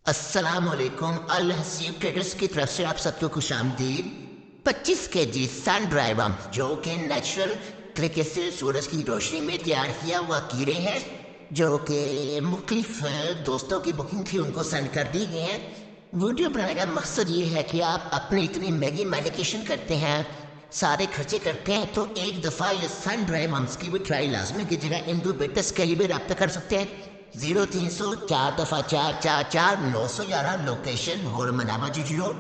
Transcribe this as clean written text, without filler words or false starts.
अस्सलामुअलैकुम अल हसीब ट्रेडर्स की तरफ से आप सबको खुश आमदीद। 25 kg सन ड्राई वर्म जो कि नेचुरल तरीके से सूरज की रोशनी में तैयार किया हुआ कीड़े हैं, जो कि मुख्तलिफ दोस्तों की बुकिंग थी उनको सेंड कर दी गई हैं। वीडियो बनाने का मकसद ये है कि आप अपनी इतनी महंगी मेडिकेशन करते हैं, सारे खर्चे करते हैं, तो एक दफ़ा ये सन ड्राई वर्म्स की भी ट्राई लाजमी कीजिएगा। इंडोबेटस के लिए भी रब्ता कर सकते हैं 0300 4 दफ़ा 4 4 4 911 लोकेशन और मनामा जी रोड।